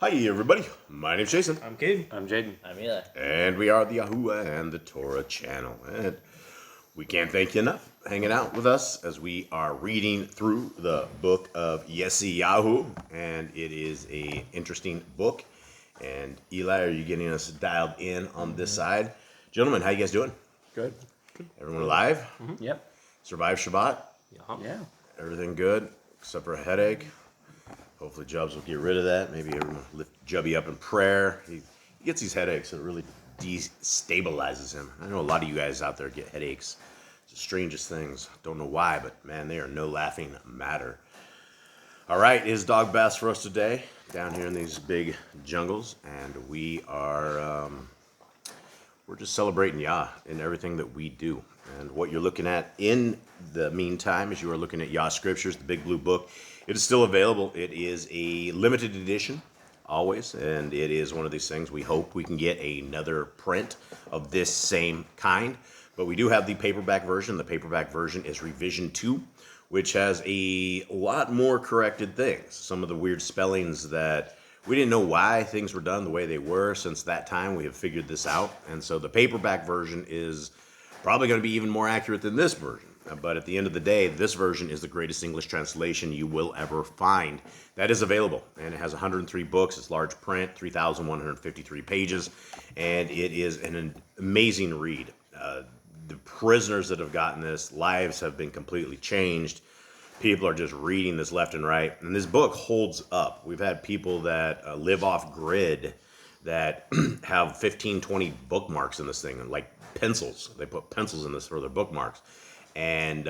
Hi everybody, my name's Jason. I'm Caden. I'm Jaden. I'm Eli. And we are the Yahuwah and the Torah channel. And we can't thank you enough for hanging out with us as we are reading through the book of YESHAYAHU. And it is an interesting book. And Eli, are you getting us dialed in on this side? Gentlemen, how you guys doing? Good. Everyone alive? Mm-hmm. Yep. Survived Shabbat? Yeah. Everything good except for a headache? Hopefully Jubs will get rid of that. Maybe everyone lift Jubby up in prayer. He gets these headaches. It really destabilizes him. I know a lot of you guys out there get headaches. It's the strangest things. Don't know why, but man, they are no laughing matter. All right, is dog bass for us today down here in these big jungles, and we are we're just celebrating Yah in everything that we do. And what you're looking at in the meantime is you are looking at Yah Scriptures, the big blue book. It is still available. It is a limited edition, always, and it is one of these things. We hope we can get another print of this same kind, but we do have the paperback version. The paperback version is revision 2, which has a lot more corrected things. Some of the weird spellings that we didn't know why things were done the way they were. Since that time, we have figured this out, and so the paperback version is probably going to be even more accurate than this version. But at the end of the day, this version is the greatest English translation you will ever find. That is available, and it has 103 books. It's large print, 3,153 pages, and it is an amazing read. The prisoners that have gotten this, lives have been completely changed. People are just reading this left and right, and this book holds up. We've had people that live off grid that have 15, 20 bookmarks in this thing, like pencils. They put pencils in this for their bookmarks. And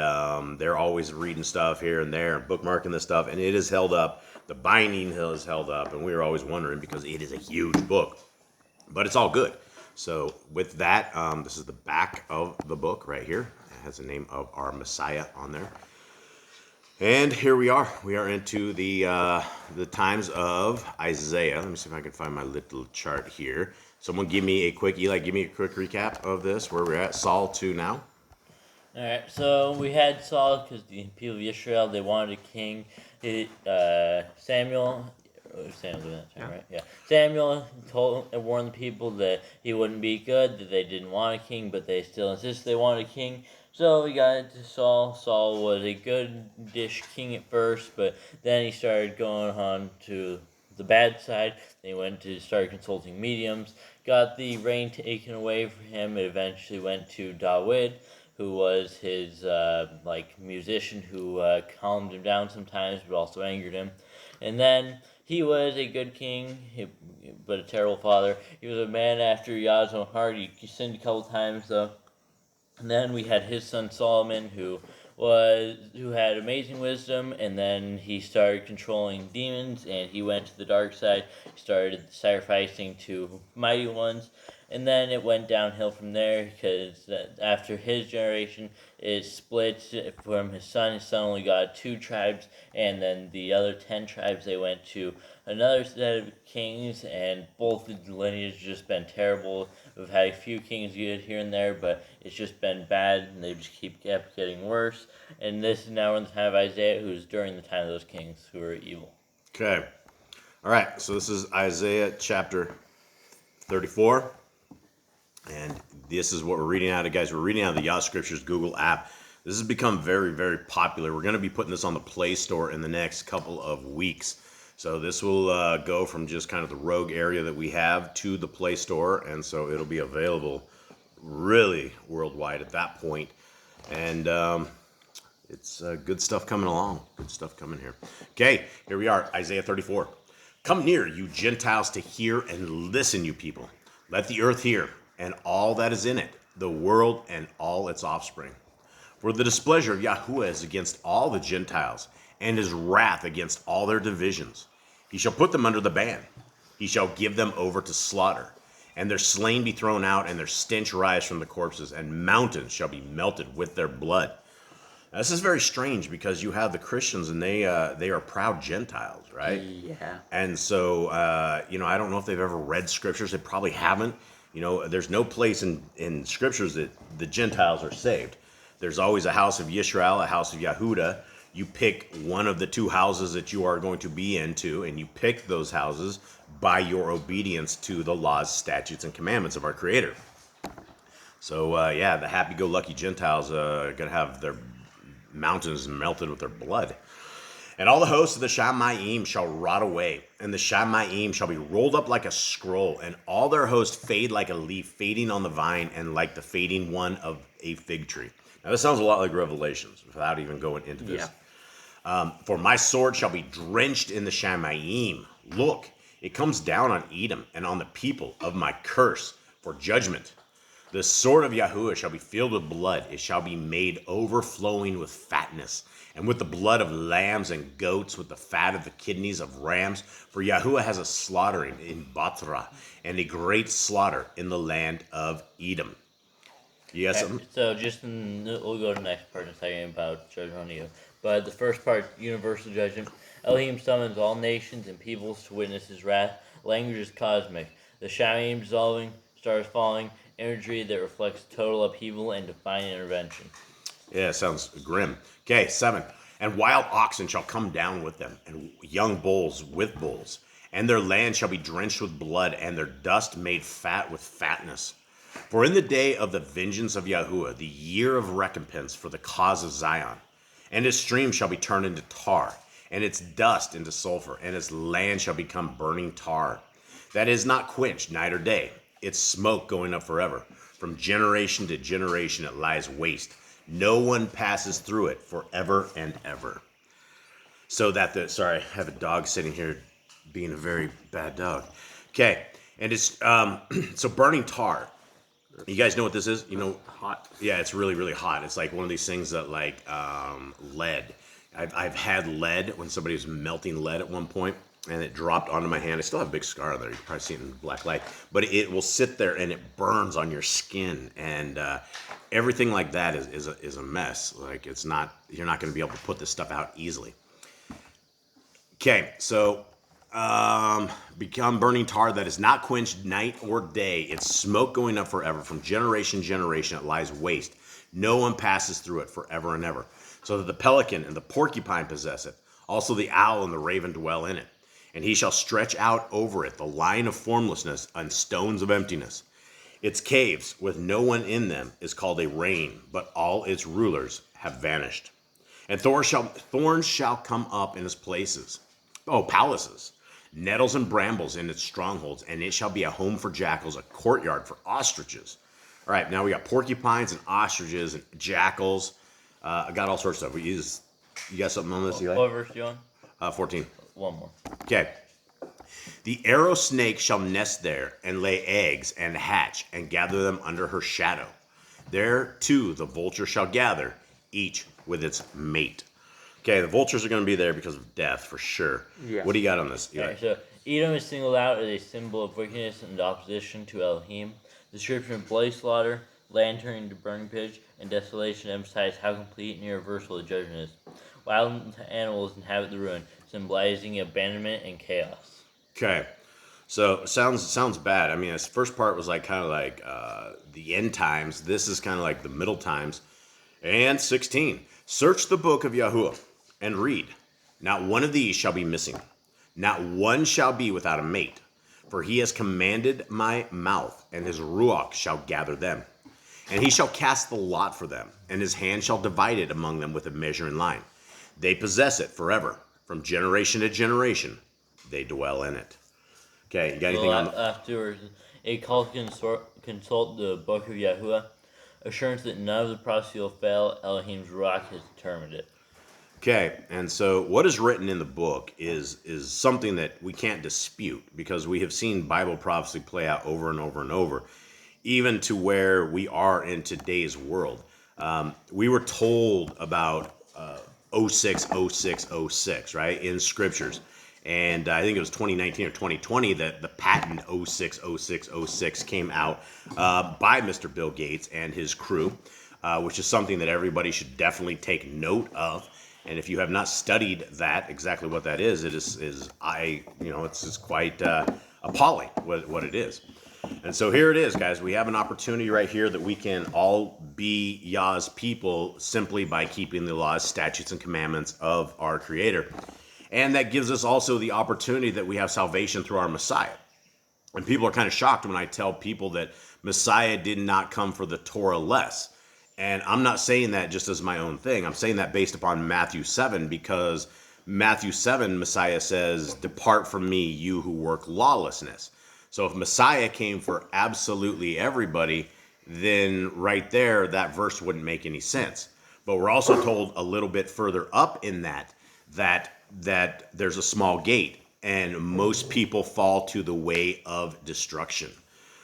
they're always reading stuff here and there and bookmarking this stuff, and it is held up. The binding is held up, and we were always wondering because it is a huge book, but it's all good. So with that, this is the back of the book right here. It has the name of our Messiah on there. And here we are. We are into the times of Isaiah. Let me see if I can find my little chart here. Someone give me a quick, Eli, give me a quick recap of this, where we're at. Saul to now. Alright, so we had Saul because the people of Israel, they wanted a king. Samuel doing that time, right? Yeah. Samuel warned the people that he wouldn't be good, that they didn't want a king, but they still insisted they wanted a king. So we got to Saul. Saul was a good-ish king at first, but then he started going on to the bad side. Then he went to start consulting mediums, got the reign taken away from him. It eventually went to David, who was his musician who calmed him down sometimes, but also angered him. And then he was a good king, but a terrible father. He was a man after Yah's own heart. He sinned a couple times, though. And then we had his son Solomon, who had amazing wisdom, and then he started controlling demons, and he went to the dark side. He started sacrificing to mighty ones, and then it went downhill from there, because after his generation, it split from his son. His son only got 2 tribes, and then the other 10 tribes, they went to another set of kings, and both the lineages just been terrible. We've had a few kings good here and there, but it's just been bad, and they just kept getting worse. And this is now in the time of Isaiah, who's during the time of those kings who are evil. Okay. All right. So this is Isaiah chapter 34. And this is what we're reading out of, guys. We're reading out of the Yah Scriptures Google app. This has become very, very popular. We're going to be putting this on the Play Store in the next couple of weeks. So this will go from just kind of the rogue area that we have to the Play Store. And so it'll be available really worldwide at that point. And it's good stuff coming along. Good stuff coming here. Okay, here we are, Isaiah 34. Come near, you Gentiles, to hear and listen, you people. Let the earth hear, and all that is in it, the world and all its offspring. For the displeasure of Yahuwah is against all the Gentiles, and his wrath against all their divisions. He shall put them under the ban. He shall give them over to slaughter, and their slain be thrown out, and their stench rise from the corpses, and mountains shall be melted with their blood. Now, this is very strange because you have the Christians, and they are proud Gentiles, right? Yeah. And so, I don't know if they've ever read Scriptures. They probably haven't. There's no place in Scriptures that the Gentiles are saved. There's always a house of Yisrael, a house of Yehuda. You pick one of the 2 houses that you are going to be into, and you pick those houses by your obedience to the laws, statutes, and commandments of our Creator. So, yeah, the happy-go-lucky Gentiles are going to have their mountains melted with their blood. And all the hosts of the Shamayim shall rot away, and the Shamayim shall be rolled up like a scroll, and all their hosts fade like a leaf fading on the vine, and like the fading one of a fig tree. Now, this sounds a lot like Revelations, without even going into this. Yeah. For my sword shall be drenched in the Shamayim. Look, it comes down on Edom and on the people of my curse for judgment. The sword of Yahuwah shall be filled with blood. It shall be made overflowing with fatness, and with the blood of lambs and goats, with the fat of the kidneys of rams. For Yahuwah has a slaughtering in Batra, and a great slaughter in the land of Edom. Yes. Okay, so we'll go to the next part in a second about judgment on you. But the first part, universal judgment. Elohim summons all nations and peoples to witness his wrath. Language is cosmic. The Shamayim dissolving, stars falling, imagery that reflects total upheaval and divine intervention. Yeah, sounds grim. Okay, 7. And wild oxen shall come down with them, and young bulls with bulls. And their land shall be drenched with blood, and their dust made fat with fatness. For in the day of the vengeance of Yahuwah, the year of recompense for the cause of Zion, and his stream shall be turned into tar, and its dust into sulfur, and its land shall become burning tar. That is not quenched night or day. Its smoke going up forever. From generation to generation it lies waste. No one passes through it forever and ever. So that sorry, I have a dog sitting here being a very bad dog. Okay, and it's so burning tar. You guys know what this is? You know, Hot. yeah, it's really, really hot. It's like one of these things that like lead. I've had lead when somebody was melting lead at one point, and it dropped onto my hand. I still have a big scar there. You can probably see it in black light. But it will sit there and it burns on your skin, and everything like that is a mess. Like it's not, you're not going to be able to put this stuff out easily. Okay, so become burning tar that is not quenched night or day. It's smoke going up forever. From generation to generation it lies waste. No one passes through it forever and ever. So that the pelican and the porcupine possess it. Also the owl and the raven dwell in it. And he shall stretch out over it the line of formlessness and stones of emptiness. Its caves, with no one in them, is called a rain, but all its rulers have vanished. And thorns shall come up in its places. Palaces. Nettles and brambles in its strongholds, and it shall be a home for jackals, a courtyard for ostriches. All right, now we got porcupines and ostriches and jackals. I got all sorts of stuff. You got something on this, Eli? What verse do you on? 14. One more. Okay. The arrow snake shall nest there and lay eggs and hatch and gather them under her shadow. There, too, the vulture shall gather, each with its mate. Okay, the vultures are going to be there because of death, for sure. Yeah. What do you got on this, Eli? Okay, so Edom is singled out as a symbol of wickedness and opposition to Elohim. The description of bloody slaughter, land turning to burning pitch, and desolation emphasize how complete and irreversible the judgment is. Wild animals inhabit the ruin, symbolizing abandonment and chaos. Okay, so sounds bad. I mean, this first part was like kind of like the end times. This is kind of like the middle times. And 16, search the book of Yahuwah and read. Not one of these shall be missing. Not one shall be without a mate. For he has commanded my mouth, and his ruach shall gather them. And he shall cast the lot for them, and his hand shall divide it among them with a measuring line. They possess it forever. From generation to generation, they dwell in it. Okay, you got anything on the... Afterwards, a call to consult the book of Yahuwah. Assurance that none of the prophecy will fail. Elohim's ruach has determined it. Okay, and so what is written in the book is something that we can't dispute, because we have seen Bible prophecy play out over and over and over, even to where we are in today's world. We were told about 06, right, in scriptures. And I think it was 2019 or 2020 that the patent 06 came out by Mr. Bill Gates and his crew, which is something that everybody should definitely take note of. And if you have not studied that, exactly what that is, it's quite appalling what it is. And so here it is, guys. We have an opportunity right here that we can all be Yah's people simply by keeping the laws, statutes, and commandments of our Creator. And that gives us also the opportunity that we have salvation through our Messiah. And people are kind of shocked when I tell people that Messiah did not come for the Torah less. And I'm not saying that just as my own thing. I'm saying that based upon Matthew 7, because Matthew 7, Messiah says, "Depart from me, you who work lawlessness." So if Messiah came for absolutely everybody, then right there, that verse wouldn't make any sense. But we're also told a little bit further up in that there's a small gate, and most people fall to the way of destruction.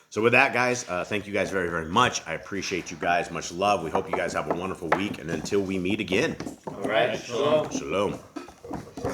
So with that, guys, thank you guys very, very much. I appreciate you guys. Much love. We hope you guys have a wonderful week, and until we meet again. All right. Shalom. Shalom.